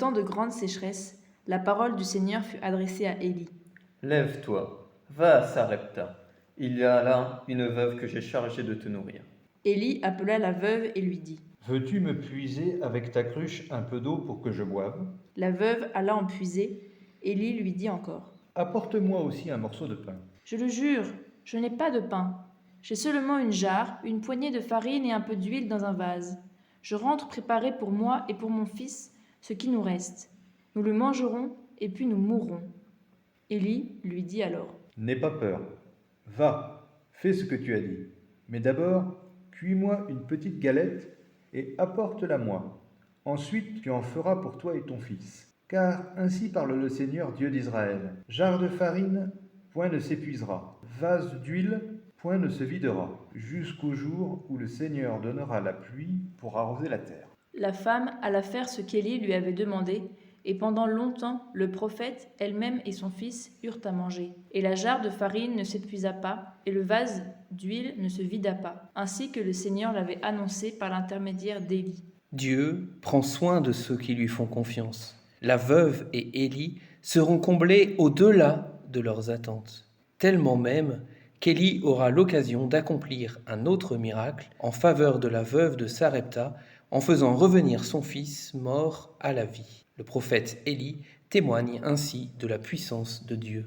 temps de grande sécheresse, la parole du Seigneur fut adressée à Élie. Lève-toi, va à Sarepta. Il y a là une veuve que j'ai chargée de te nourrir. Élie appela la veuve et lui dit. Veux-tu me puiser avec ta cruche un peu d'eau pour que je boive? La veuve alla en puiser. Élie lui dit encore. Apporte-moi aussi un morceau de pain. Je le jure, je n'ai pas de pain. J'ai seulement une jarre, une poignée de farine et un peu d'huile dans un vase. Je rentre préparer pour moi et pour mon fils ce qui nous reste. Nous le mangerons et puis nous mourrons. Élie lui dit alors. N'aie pas peur. Va, fais ce que tu as dit. Mais d'abord, cuis-moi une petite galette et apporte-la-moi. Ensuite, tu en feras pour toi et ton fils. Car ainsi parle le Seigneur Dieu d'Israël. Jarre de farine, point ne s'épuisera. Vase d'huile, point ne se videra, jusqu'au jour où le Seigneur donnera la pluie pour arroser la terre. La femme alla faire ce qu'Élie lui avait demandé, et pendant longtemps le prophète, elle-même et son fils eurent à manger. Et la jarre de farine ne s'épuisa pas, et le vase d'huile ne se vida pas, ainsi que le Seigneur l'avait annoncé par l'intermédiaire d'Élie. Dieu prend soin de ceux qui lui font confiance. La veuve et Élie seront comblés au-delà de leurs attentes, tellement même qu'Élie aura l'occasion d'accomplir un autre miracle en faveur de la veuve de Sarepta en faisant revenir son fils mort à la vie. Le prophète Élie témoigne ainsi de la puissance de Dieu.